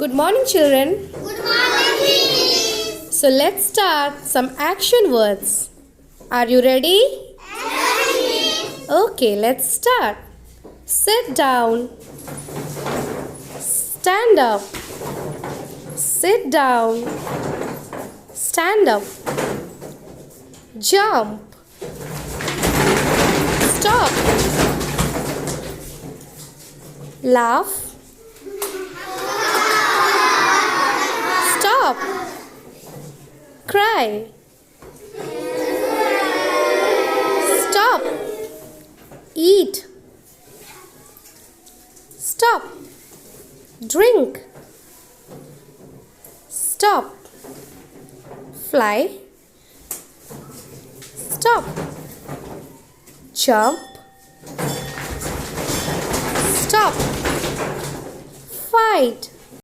Good morning, children. Good morning. So let's start some action words. Are you ready? Yes. Okay, let's start. Sit down. Stand up. Sit down. Stand up. Jump. Stop. Laugh. Stop. Cry. Stop. Eat. Stop. Drink. Stop. Fly. Stop. Jump. Stop. Fight.